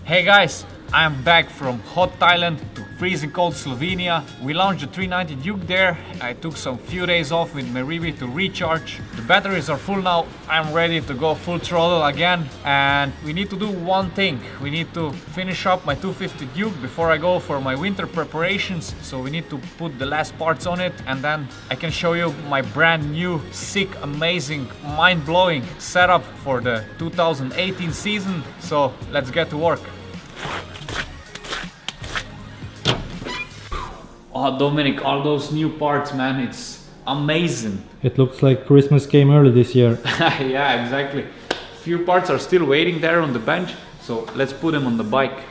Hey guys, I am back from hot Thailand to freezing cold Slovenia. We launched the 390 Duke there. I took some few days off with Meribi to recharge. The batteries are full now. I'm ready to go full throttle again. And we need to do one thing. We need to finish up my 250 Duke before I go for my winter preparations. So we need to put the last parts on it, and then I can show you my brand new, sick, amazing, mind-blowing setup for the 2018 season. So let's get to work. Oh, Dominic, all those new parts, man, it's amazing. It looks like Christmas came early this year. Yeah, exactly. Few parts are still waiting there on the bench, so let's put them on the bike.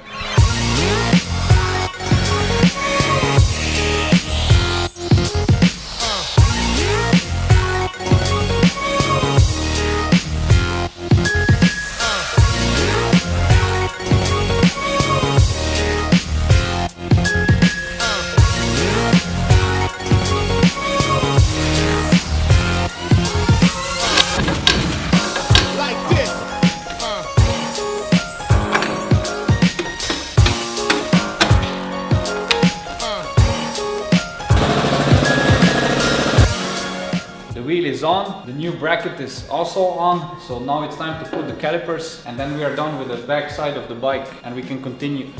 Wheel is on, the new bracket is also on, so now it's time to put the calipers, and then we are done with the back side of the bike and we can continue.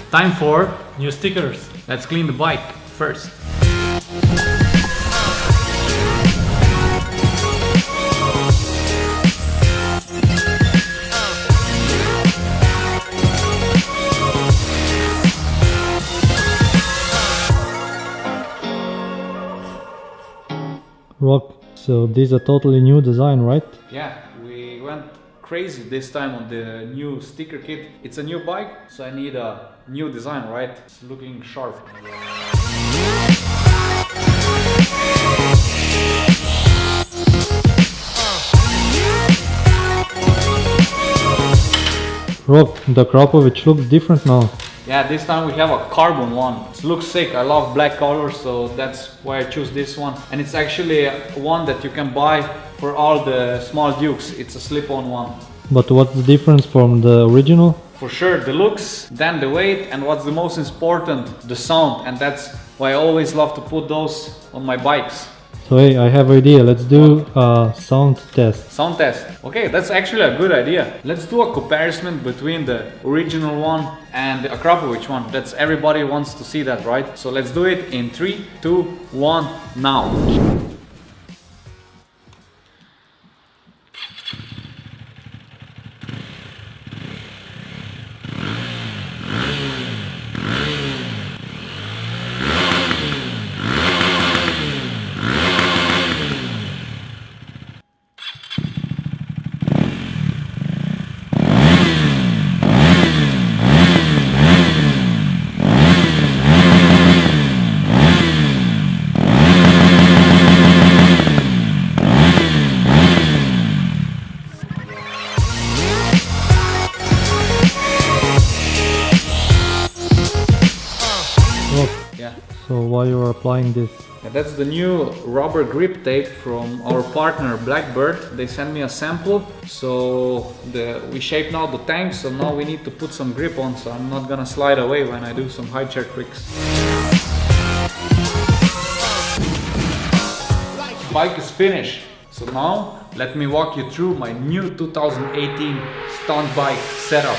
Time for New stickers. let's clean the bike first. Rock, so this is a totally new design, right? Yeah, we went crazy this time on the new sticker kit. It's a new bike, so I need a new design, right? It's looking sharp. Rock, the Krapovic looks different now. Yeah, this time we have a carbon one. It looks sick. I love black colors, so that's why I choose this one. And it's actually one that you can buy for all the small Dukes. It's a slip-on one. But what's the difference from the original? For sure, the looks, then the weight, and what's the most important, the sound. And that's why I always love to put those on my bikes. So hey, I have an idea. Let's do a sound test. Sound test. Okay, that's actually a good idea. Let's do a comparison between the original one and the Akrapovic one. That's everybody wants to see that, right? So let's do it in 3, 2, 1, now. Rock, Yeah. so why you are applying this? Yeah, that's the new rubber grip tape from our partner Blackbird. They sent me a sample, so we shaped now the tank, so now we need to put some grip on, so I'm not gonna slide away when I do some high chair tricks. Bike is finished, so now let me walk you through my new 2018 stunt bike setup.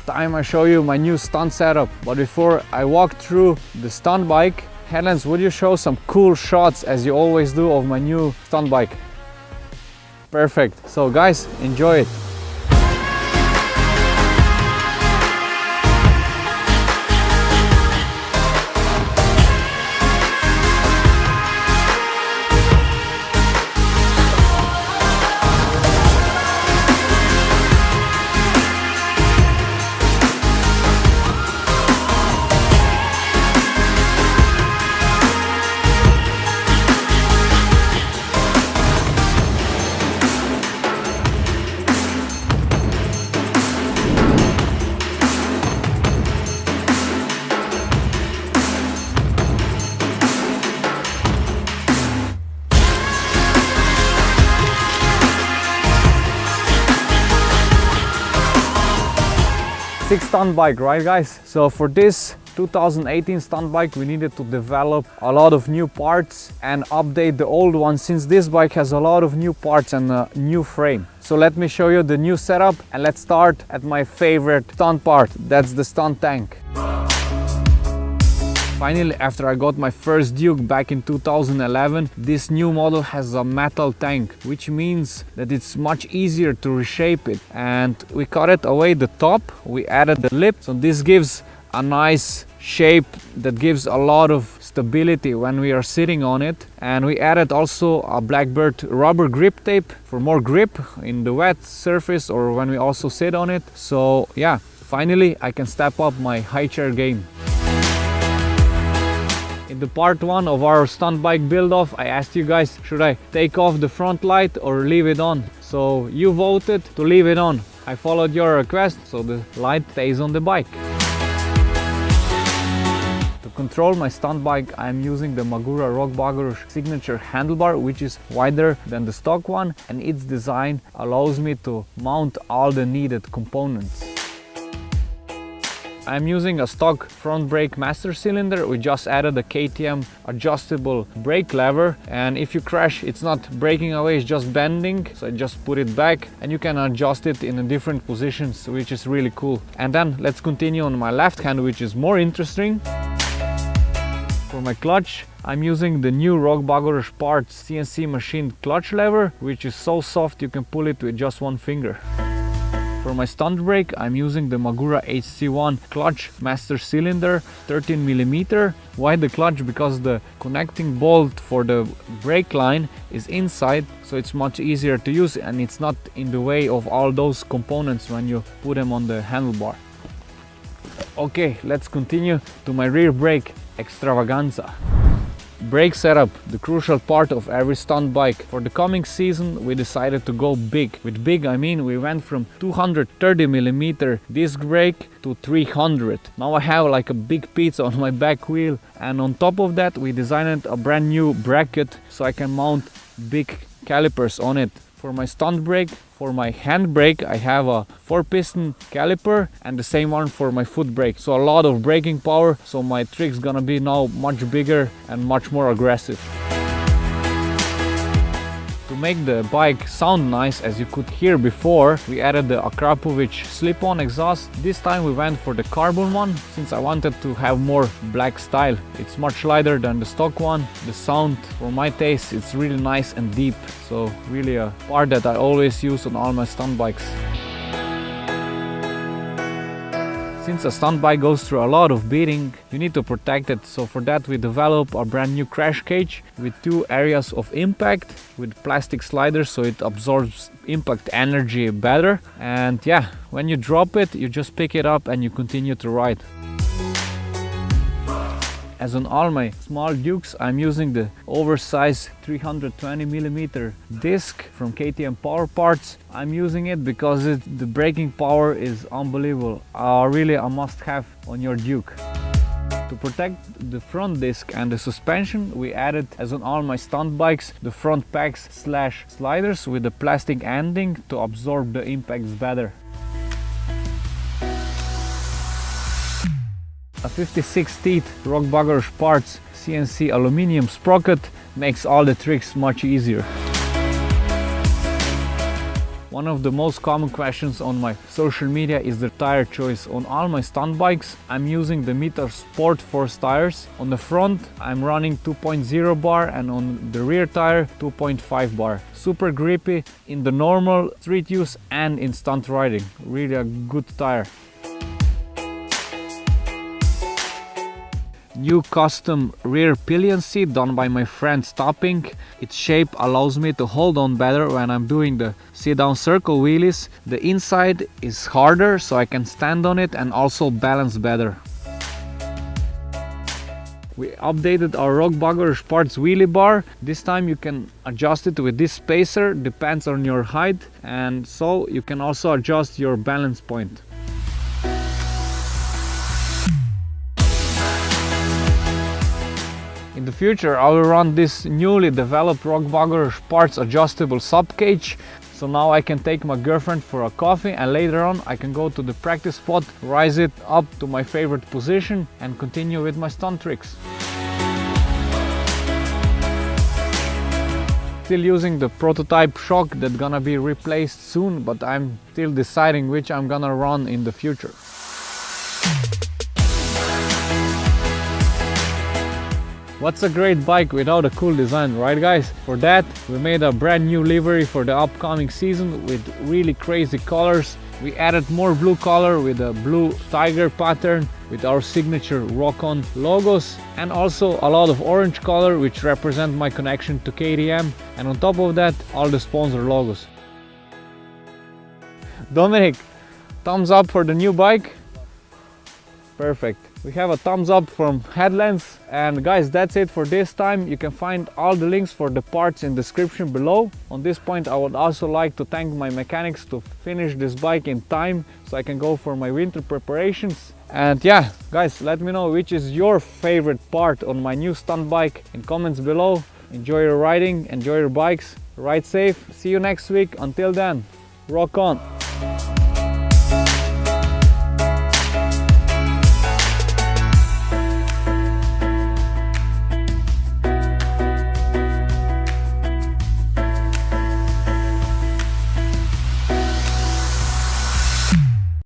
Time I show you my new stunt setup, but before I walk through the stunt bike, Helens, would you show some cool shots as you always do of my new stunt bike? Perfect. So guys, enjoy it. 6 stunt bike, right guys? So for this 2018 stunt bike we needed to develop a lot of new parts and update the old one, since this bike has a lot of new parts and a new frame. So let me show you the new setup, and let's start at my favorite stunt part, that's the stunt tank. Finally, after I got my first Duke back in 2011, this new model has a metal tank, which means that it's much easier to reshape it. And we cut it away the top, we added the lip, so this gives a nice shape that gives a lot of stability when we are sitting on it. And we added also a Blackbird rubber grip tape for more grip in the wet surface or when we also sit on it. So yeah, finally I can step up my high chair game. In the part 1 of our stunt bike build off, I asked you guys, should I take off the front light or leave it on? So you voted to leave it on. I followed your request, so the light stays on the bike. To control my stunt bike, I am using the Magura Rock Bagurush signature handlebar, which is wider than the stock one, and its design allows me to mount all the needed components. I'm using a stock front brake master cylinder. We just added a KTM adjustable brake lever, and if you crash, it's not breaking away, it's just bending. So I just put it back and you can adjust it in different positions, which is really cool. And then let's continue on my left hand, which is more interesting. For my clutch, I'm using the new Rock Bagurush Parts CNC machined clutch lever, which is so soft you can pull it with just one finger. For my stunt brake, I'm using the Magura HC1 clutch master cylinder 13mm. Why the clutch? Because the connecting bolt for the brake line is inside, so it's much easier to use and it's not in the way of all those components when you put them on the handlebar. Okay, let's continue to my rear brake extravaganza. Brake setup, the crucial part of every stunt bike. For the coming season we decided to go big. With big I mean we went from 230mm disc brake to 300. Now I have like a big pizza on my back wheel, and on top of that we designed a brand new bracket so I can mount big calipers on it. For my stunt brake, for my hand brake, I have a 4-piston caliper and the same one for my foot brake. So a lot of braking power, so my trick's gonna be now much bigger and much more aggressive. To make the bike sound nice, as you could hear before, we added the Akrapovic slip-on exhaust. This time we went for the carbon one, since I wanted to have more black style. It's much lighter than the stock one. The sound, for my taste, it's really nice and deep. So really a part that I always use on all my stunt bikes. Since a stunt bike goes through a lot of beating, you need to protect it. So for that we developed a brand new crash cage with 2 areas of impact with plastic sliders, so it absorbs impact energy better. And yeah, when you drop it, you just pick it up and you continue to ride. As on all my small Dukes, I'm using the oversized 320mm disc from KTM Power Parts. I'm using it because the braking power is unbelievable. Really a must-have on your Duke. To protect the front disc and the suspension, we added, as on all my stunt bikes, the front packs / sliders with the plastic ending to absorb the impacts better. A 56 teeth Rock Bagurush Parts CNC aluminium sprocket makes all the tricks much easier. One of the most common questions on my social media is the tire choice. On all my stunt bikes, I'm using the Mita Sport Force tires. On the front, I'm running 2.0 bar, and on the rear tire, 2.5 bar. Super grippy in the normal street use and in stunt riding. Really a good tire. New custom rear pillion seat done by my friend Stopping. Its shape allows me to hold on better when I'm doing the sit down circle wheelies. The inside is harder, so I can stand on it and also balance better. We updated our Rock Bagurush Parts wheelie bar. This time you can adjust it with this spacer, depends on your height, and so you can also adjust your balance point. In the future I will run this newly developed Rock Bagurush Parts adjustable sub cage So now I can take my girlfriend for a coffee, and later on I can go to the practice spot, rise it up to my favorite position and continue with my stunt tricks. Still using the prototype shock that's gonna be replaced soon, but I'm still deciding which I'm gonna run in the future. What's a great bike without a cool design, right guys? For that, we made a brand new livery for the upcoming season with really crazy colors. We added more blue color with a blue tiger pattern with our signature Rock-On logos, and also a lot of orange color which represent my connection to KTM, and on top of that all the sponsor logos. Dominic, thumbs up for the new bike? Perfect. We have a thumbs up from Headlands, and guys, that's it for this time. You can find all the links for the parts in the description below. On this point, I would also like to thank my mechanics to finish this bike in time so I can go for my winter preparations. And yeah, guys, let me know which is your favorite part on my new stunt bike in comments below. Enjoy your riding, enjoy your bikes, ride safe. See you next week. Until then, rock on.